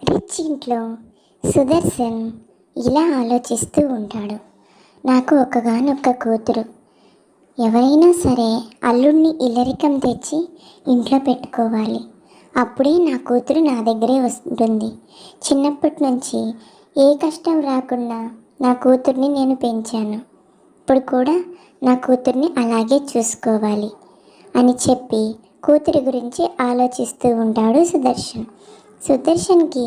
Rich ఇంట్లో సుదర్శన్ ఇలా ఆలోచిస్తూ ఉంటాడు. నాకు ఒక్కగానొక్క కూతురు. ఎవరైనా సరే అల్లుడిని ఇల్లరికం తెచ్చి ఇంట్లో పెట్టుకోవాలి. అప్పుడే నా కూతురు నా దగ్గరే వస్తుంది. చిన్నప్పటి నుంచి ఏ కష్టం రాకుండా నా కూతుర్ని నేను పెంచాను. ఇప్పుడు కూడా నా కూతుర్ని అలాగే చూసుకోవాలి అని చెప్పి కూతురి గురించి ఆలోచిస్తూ ఉంటాడు సుదర్శన్. సుదర్శన్కి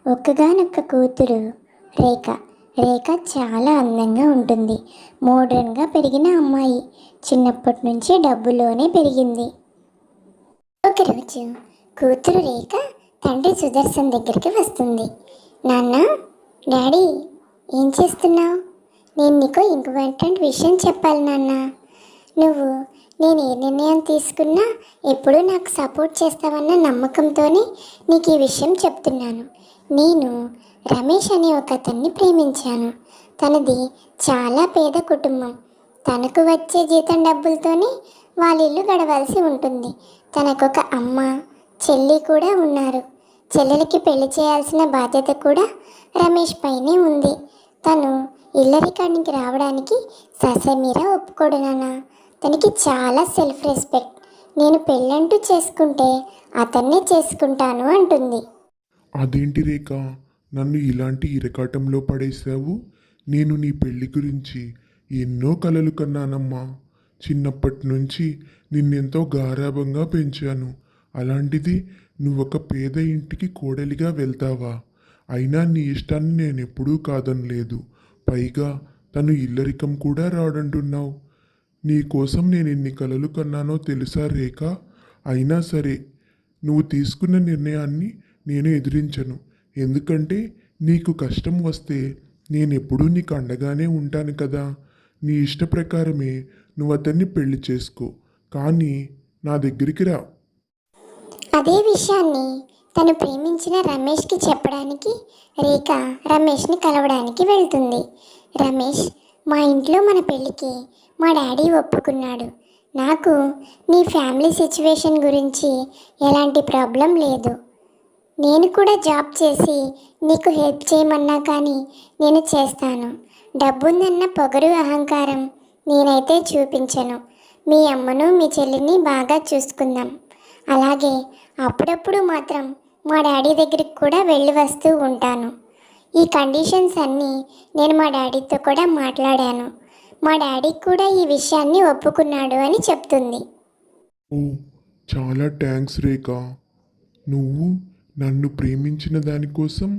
ఒక్కగానొక్క కూతురు రేఖ. రేఖ చాలా అందంగా ఉంటుంది. మోడ్రన్గా పెరిగిన అమ్మాయి. చిన్నప్పటి నుంచి డబ్బులోనే పెరిగింది. ఒకరోజు కూతురు రేఖ తండ్రి సుదర్శన్ దగ్గరికి వస్తుంది. నాన్న, డాడీ, ఏం చేస్తున్నావు? నేను నీకు ఇంపార్టెంట్ విషయం చెప్పాలి నాన్న. నువ్వు నేను ఏ నిర్ణయం తీసుకున్నా ఎప్పుడూ నాకు సపోర్ట్ చేస్తావన్న నమ్మకంతోనే నీకు ఈ విషయం చెప్తున్నాను. నేను రమేష్ అనే ఒక అతన్ని ప్రేమించాను. తనది చాలా పేద కుటుంబం. తనకు వచ్చే జీతం డబ్బులతోనే వాళ్ళ ఇల్లు గడవాల్సి ఉంటుంది. తనకొక అమ్మ, చెల్లి కూడా ఉన్నారు. చెల్లెలకి పెళ్లి చేయాల్సిన బాధ్యత కూడా రమేష్ పైనే ఉంది. తను ఇల్లరికానికి రావడానికి ససేమిరా ఒప్పుకోడు నాన్న. తనకి చాలా సెల్ఫ్ రెస్పెక్ట్. నేను పెళ్ళంటూ చేసుకుంటే అతన్నే చేసుకుంటాను అంటుంది. అదేంటి రేఖ, నన్ను ఇలాంటి ఇరకాటంలో పడేశావు? నేను నీ పెళ్లి గురించి ఎన్నో కలలు కన్నానమ్మా. చిన్నప్పటి నుంచి నిన్నెంతో గారాబంగా పెంచాను. అలాంటిది నువ్వొక పేద ఇంటికి కోడలిగా వెళ్తావా? అయినా నీ ఇష్టాన్ని నేనెప్పుడూ కాదనలేదు. పైగా తను ఇల్లరికం కూడా రాడంటున్నావు. నీ కోసం నేను ఎన్ని కలలు కన్నానో తెలుసా రేఖ? అయినా సరే నువ్వు తీసుకున్న నిర్ణయాన్ని నేను ఎదిరించను. ఎందుకంటే నీకు కష్టం వస్తే నేనెప్పుడూ నీకు అండగానే ఉంటాను కదా. నీ ఇష్ట ప్రకారమే నువ్వు అతన్ని పెళ్లి చేసుకో, కానీ నా దగ్గరికి రా. అదే విషయాన్ని తను ప్రేమించిన రమేష్కి చెప్పడానికి రేఖ రమేష్ని కలవడానికి వెళ్తుంది. రమేష్, మా ఇంట్లో మన పెళ్ళికి మా డాడీ ఒప్పుకున్నాడు. నాకు నీ ఫ్యామిలీ సిచ్యువేషన్ గురించి ఎలాంటి ప్రాబ్లం లేదు. నేను కూడా జాబ్ చేసి నీకు హెల్ప్ చేయమన్నా కానీ నేను చేస్తాను. డబ్బుందన్న పొగరు, అహంకారం నేనైతే చూపించను. మీ అమ్మను మీ చెల్లిని బాగా చూసుకుందాం. అలాగే అప్పుడప్పుడు మాత్రం మా డాడీ దగ్గరికి కూడా వెళ్ళి వస్తూ ఉంటాను. ఈ కండిషన్స్ అన్నీ నేను మా డాడీతో కూడా మాట్లాడాను. మా డాడీ కూడా ఈ విషయాన్ని ఒప్పుకున్నాడు అని చెప్తుంది. ఓ, చాలా థ్యాంక్స్ రేఖ. నువ్వు నన్ను ప్రేమించిన దానికోసం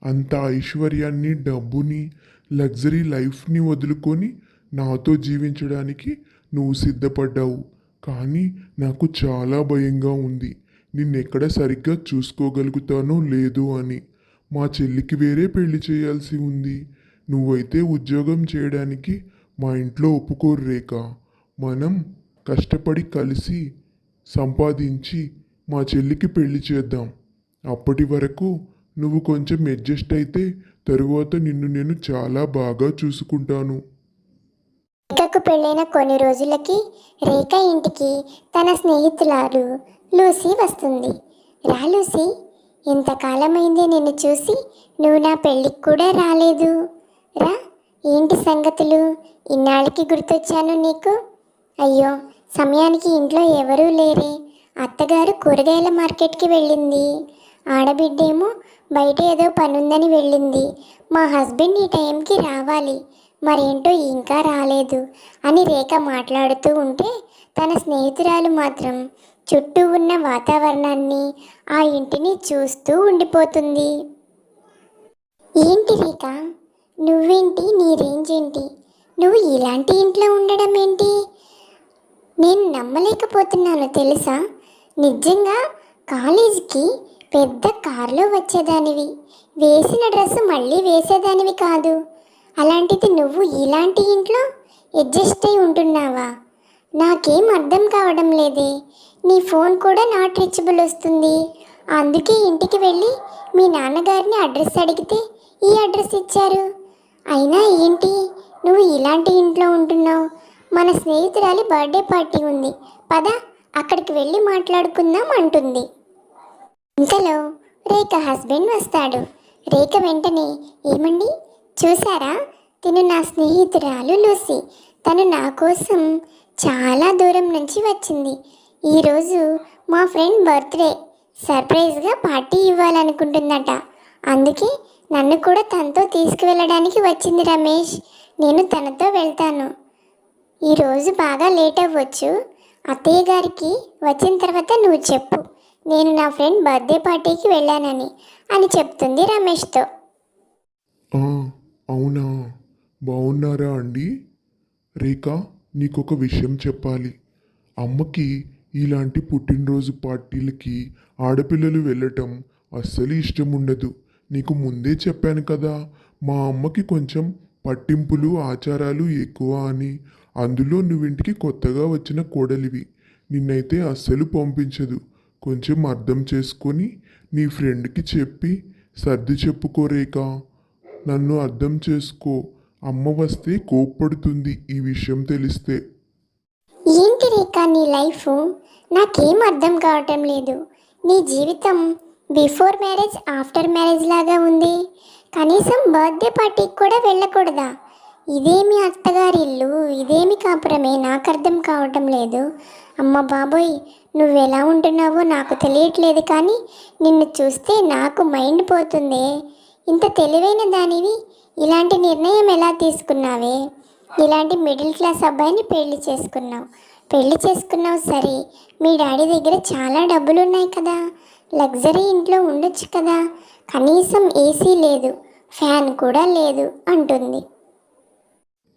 అంత ఐశ్వర్యాన్ని, డబ్బుని, లగ్జరీ లైఫ్ని వదులుకొని నాతో జీవించడానికి నువ్వు సిద్ధపడ్డావు. కానీ నాకు చాలా భయంగా ఉంది. నిన్నెక్కడ సరిగ్గా చూసుకోగలుగుతానో లేదో అని. మా చెల్లికి వేరే పెళ్లి చేయాల్సి ఉంది. నువ్వైతే ఉద్యోగం చేయడానికి మా ఇంట్లో ఒప్పుకోరు రేఖ. మనం కష్టపడి కలిసి సంపాదించి మా చెల్లికి పెళ్లి చేద్దాం. అప్పటి వరకు నువ్వు కొంచెం అడ్జస్ట్ అయితే తరువాత నిన్ను నేను చాలా బాగా చూసుకుంటాను. రేఖకు పెళ్ళైన కొన్ని రోజులకి రేఖ ఇంటికి తన స్నేహితురాలు లూసీ వస్తుంది. రా లూసీ, ఇంతకాలమైంది నిన్ను చూసి. నువ్వు నా పెళ్ళికి కూడా రాలేదు. రా, ఏంటి సంగతులు? ఇన్నాళ్ళకి గుర్తొచ్చాను నీకు. అయ్యో, సమయానికి ఇంట్లో ఎవరూ లేరే. అత్తగారు కూరగాయల మార్కెట్కి వెళ్ళింది. ఆడబిడ్డేమో బయట ఏదో పనుందని వెళ్ళింది. మా హస్బెండ్ ఈ టైంకి రావాలి, మరేంటో ఇంకా రాలేదు అని రేఖ మాట్లాడుతూ ఉంటే తన స్నేహితురాలు మాత్రం చుట్టూ ఉన్న వాతావరణాన్ని, ఆ ఇంటిని చూస్తూ ఉండిపోతుంది. ఏంటి రేఖ, నువ్వేంటి, నీ రేంజ్ ఏంటి? నువ్వు ఇలాంటి ఇంట్లో ఉండడం ఏంటి? నేను నమ్మలేకపోతున్నాను తెలుసా. నిజంగా కాలేజీకి పెద్ద కారులో వచ్చేదానివి, వేసిన డ్రెస్సు మళ్ళీ వేసేదానివి కాదు. అలాంటిది నువ్వు ఇలాంటి ఇంట్లో అడ్జస్ట్ అయి ఉంటున్నావా? నాకేం అర్థం కావడం లేదే. నీ ఫోన్ కూడా నాట్ రీచబుల్ వస్తుంది. అందుకే ఇంటికి వెళ్ళి మీ నాన్నగారిని అడ్రస్ అడిగితే ఈ అడ్రస్ ఇచ్చారు. అయినా ఏంటి నువ్వు ఇలాంటి ఇంట్లో ఉంటున్నావు? మన స్నేహితురాలి బర్త్డే పార్టీ ఉంది, పద అక్కడికి వెళ్ళి మాట్లాడుకుందాం అంటుంది. ఇంతలో రేఖ హస్బెండ్ వస్తాడు. రేఖ వెంటనే, ఏమండి చూసారా, తిను నా స్నేహితురాలు లూసీ. తను నా కోసం చాలా దూరం నుంచి వచ్చింది. ఈరోజు మా ఫ్రెండ్ బర్త్డే, సర్ప్రైజ్గా పార్టీ ఇవ్వాలనుకుంటుందట. అందుకే నన్ను కూడా తనతో తీసుకువెళ్ళడానికి వచ్చింది రమేష్. నేను తనతో వెళ్తాను. ఈరోజు బాగా లేట్ అవ్వచ్చు. అత్తయ్య గారికి వచ్చిన తర్వాత నువ్వు చెప్పు, నేను నా ఫ్రెండ్ బర్త్డే పార్టీకి వెళ్ళానని అని చెప్తుంది రమేష్తో. "ఆ, అవునా, బాగున్నారా అండి? రేఖ, నీకొక విషయం చెప్పాలి. అమ్మకి ఇలాంటి పుట్టినరోజు పార్టీలకి ఆడపిల్లలు వెళ్ళటం అస్సలు ఇష్టం ఉండదు. నీకు ముందే చెప్పాను కదా, మా అమ్మకి కొంచెం పట్టింపులు ఆచారాలు ఎక్కువ అని. అందులో నువ్వింటికి కొత్తగా వచ్చిన కోడలివి. నిన్నైతే అస్సలు పంపించదు. కొంచెం అర్థం చేసుకొని నీ ఫ్రెండ్కి చెప్పి సర్ది చెప్పుకోరేక. నన్ను అర్థం చేసుకో. అమ్మ వస్తే కోప్పడుతుంది ఈ విషయం తెలిస్తే." ఏంటి రేఖ నీ లైఫ్? నాకేం అర్థం కావటం లేదు. నీ జీవితం బిఫోర్ మ్యారేజ్ ఆఫ్టర్ మ్యారేజ్ లాగా ఉంది. కనీసం బర్త్డే పార్టీకి కూడా వెళ్ళకూడదా? ఇదేమి అత్తగారి ఇల్లు, ఇదేమి కాపురమే, నాకు అర్థం కావటం లేదు. అమ్మ బాబోయ్, నువ్వు ఎలా ఉంటున్నావో నాకు తెలియట్లేదు, కానీ నిన్ను చూస్తే నాకు మైండ్ పోతుందే. ఇంత తెలివైన దానివి ఇలాంటి నిర్ణయం ఎలా తీసుకున్నావే? ఇలాంటి మిడిల్ క్లాస్ అబ్బాయిని పెళ్లి చేసుకున్నావు సరే, మీ డాడీ దగ్గర చాలా డబ్బులు ఉన్నాయి కదా, లగ్జరీ ఇంట్లో ఉండొచ్చు కదా, కనీసం ఏసీ లేదు, ఫ్యాన్ కూడా లేదు అంటుంది.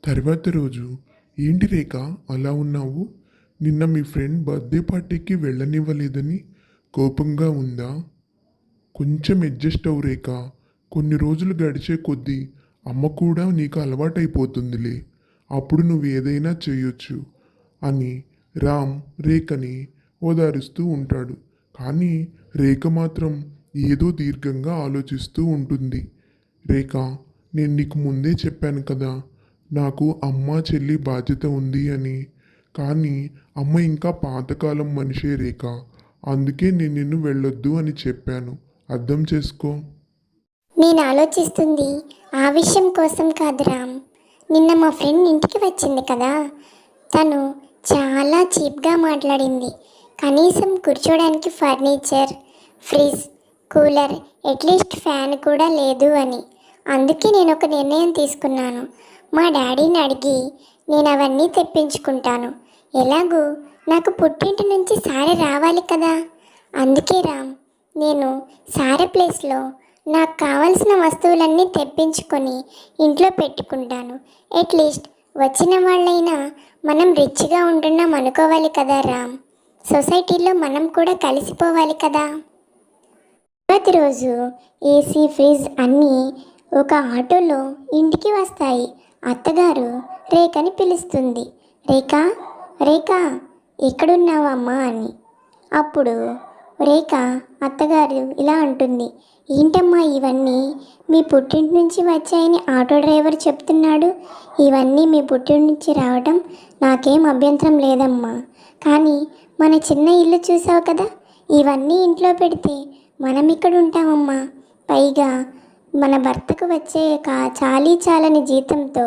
తర్వాత రోజు, ఏంటి రేఖ అలా ఉన్నావు? నిన్న మీ ఫ్రెండ్ బర్త్డే పార్టీకి వెళ్ళనివ్వలేదని కోపంగా ఉందా? కొంచెం అడ్జస్ట్ అవు రేఖ. కొన్ని రోజులు గడిచే కొద్దీ అమ్మ కూడా నీకు అలవాటైపోతుందిలే. అప్పుడు నువ్వు ఏదైనా చేయొచ్చు అని రామ్ రేఖని ఓదారుస్తూ ఉంటాడు. కానీ రేఖ మాత్రం ఏదో దీర్ఘంగా ఆలోచిస్తూ ఉంటుంది. రేఖ, నేను నీకు ముందే చెప్పాను కదా, నాకు అమ్మ చెల్లి బాధ్యత ఉంది అని. కానీ అమ్మ ఇంకా పాతకాలం మనిషే రేఖ. అందుకే నేను నిన్ను వెళ్ళొద్దు అని చెప్పాను. అర్థం చేసుకో. నేను ఆలోచిస్తుంది ఆ విషయం కోసం కాదు రామ్. నిన్న మా ఫ్రెండ్ ఇంటికి వచ్చింది కదా, తను చాలా చీప్గా మాట్లాడింది. కనీసం కూర్చోడానికి furniture, fridge, cooler, at least fan కూడా లేదు అని. అందుకే నేను ఒక నిర్ణయం తీసుకున్నాను. మా డాడీని అడిగి నేను అవన్నీ తెప్పించుకుంటాను. ఎలాగూ నాకు పుట్టింటి నుంచి సారె రావాలి కదా. అందుకే రామ్, నేను సారె ప్లేస్లో నాకు కావలసిన వస్తువులన్నీ తెప్పించుకొని ఇంట్లో పెట్టుకుంటాను. అట్లీస్ట్ వచ్చిన వాళ్ళైనా మనం రిచ్గా ఉంటున్నాం అనుకోవాలి కదా రామ్. సొసైటీలో మనం కూడా కలిసిపోవాలి కదా. ప్రతిరోజు ఏసీ, ఫ్రిడ్జ్ అన్నీ ఒక ఆటోలో ఇంటికి వస్తాయి. అత్తగారు రేఖని పిలుస్తుంది. రేఖ, రేఖ, ఎక్కడున్నావమ్మా అని. అప్పుడు రేఖ అత్తగారు ఇలా అంటుంది, ఏంటమ్మా ఇవన్నీ? మీ పుట్టింటి నుంచి వచ్చాయని ఆటో డ్రైవర్ చెప్తున్నాడు. ఇవన్నీ మీ పుట్టింటి నుంచి రావడం నాకేం అభ్యంతరం లేదమ్మా. కానీ మన చిన్న ఇల్లు చూసావు కదా, ఇవన్నీ ఇంట్లో పెడితే మనం ఇక్కడ ఉంటామమ్మా. పైగా మన భర్తకు వచ్చే చాలని జీతంతో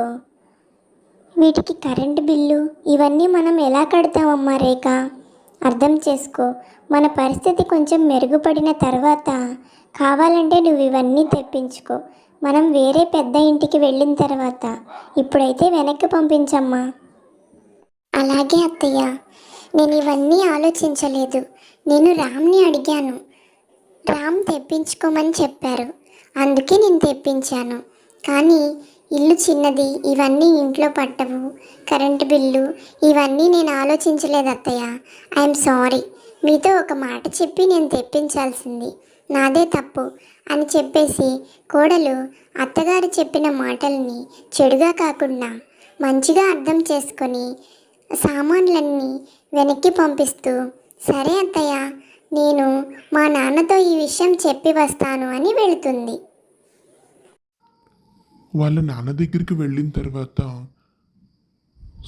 వీటికి కరెంటు బిల్లు ఇవన్నీ మనం ఎలా కడతామమ్మా రేఖ? అర్థం చేసుకో. మన పరిస్థితి కొంచెం మెరుగుపడిన తర్వాత కావాలంటే నువ్వు ఇవన్నీ తెప్పించుకో. మనం వేరే పెద్ద ఇంటికి వెళ్ళిన తర్వాత. ఇప్పుడైతే వెనక్కి పంపించమ్మా. అలాగే అత్తయ్య, నేను ఇవన్నీ ఆలోచించలేదు. నేను రామ్ని అడిగాను. రామ్ తెప్పించుకోమని చెప్పారు, అందుకే నేను తెప్పించాను. కానీ ఇల్లు చిన్నది, ఇవన్నీ ఇంట్లో పట్టవు, కరెంటు బిల్లు ఇవన్నీ నేను ఆలోచించలేదు అత్తయ్య. I'm sorry. మీతో ఒక మాట చెప్పి నేను తెప్పించాల్సింది నాదే తప్పు అని చెప్పేసి కోడలు అత్తగారు చెప్పిన మాటల్ని చెడుగా కాకుండా మంచిగా అర్థం చేసుకొని సామాన్లన్నీ వెనక్కి పంపిస్తూ, సరే అత్తయ్య, నేను మా నాన్నతో ఈ విషయం చెప్పి వస్తాను అని వెళుతుంది. వాళ్ళ నాన్న దగ్గరికి వెళ్ళిన తర్వాత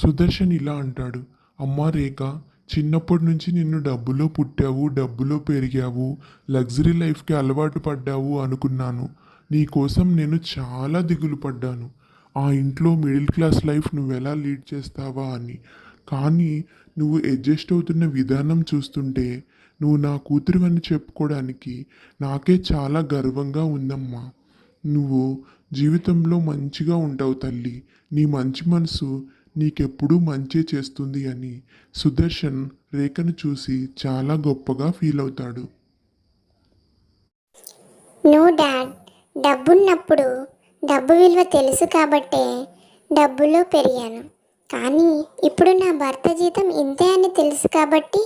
సుదర్శన్ ఇలా అంటాడు, అమ్మా రేఖ, చిన్నప్పటి నుంచి నిన్ను డబ్బులో పుట్టావు, డబ్బులో పెరిగావు, లగ్జరీ లైఫ్కి అలవాటు పడ్డావు అనుకున్నాను. నీ కోసం నేను చాలా దిగులు పడ్డాను. ఆ ఇంట్లో మిడిల్ క్లాస్ లైఫ్ నువ్వెలా లీడ్ చేస్తావా అని. కానీ నువ్వు అడ్జస్ట్ అవుతున్న విధానం చూస్తుంటే నువ్వు నా కూతురివని చెప్పుకోవడానికి నాకే చాలా గర్వంగా ఉందమ్మా. నువ్వు జీవితంలో మంచిగా ఉంటావు తల్లి. నీ మంచి మనసు నీకెప్పుడూ మంచే చేస్తుంది అని సుదర్శన్ రేఖను చూసి చాలా గొప్పగా ఫీల్ అవుతాడు. నో డాడ్, డబ్బున్నప్పుడు డబ్బు విలువ తెలుసు కాబట్టే డబ్బులో పెరిగాను. కానీ ఇప్పుడు నా భర్త జీతం ఇంతే అని తెలుసు కాబట్టి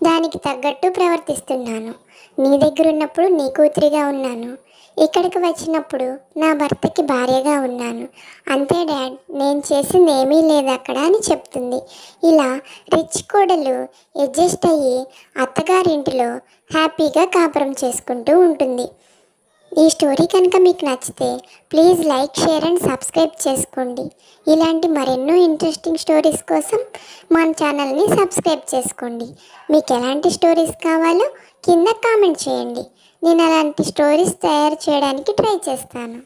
దానికి తగ్గట్టు ప్రవర్తిస్తున్నాను. నీ దగ్గర ఉన్నప్పుడు నీ కూతురిగా ఉన్నాను, ఇక్కడికి వచ్చినప్పుడు నా భర్తకి భార్యగా ఉన్నాను. అంతే డాడ్, నేను చేసింది ఏమీ లేదు అక్కడ అని చెప్తుంది. ఇలా రిచ్ కోడలు అడ్జస్ట్ అయ్యి అత్తగారింటిలో హ్యాపీగా కాపురం చేసుకుంటూ ఉంటుంది. ఈ స్టోరీ కనుక మీకు నచ్చితే please like, share and subscribe చేసుకోండి. ఇలాంటి మరెన్నో ఇంట్రెస్టింగ్ స్టోరీస్ కోసం మన ఛానల్ని సబ్స్క్రైబ్ చేసుకోండి. మీకు ఎలాంటి స్టోరీస్ కావాలో కింద కామెంట్ చేయండి. నేను అలాంటి స్టోరీస్ తయారు చేయడానికి ట్రై చేస్తాను.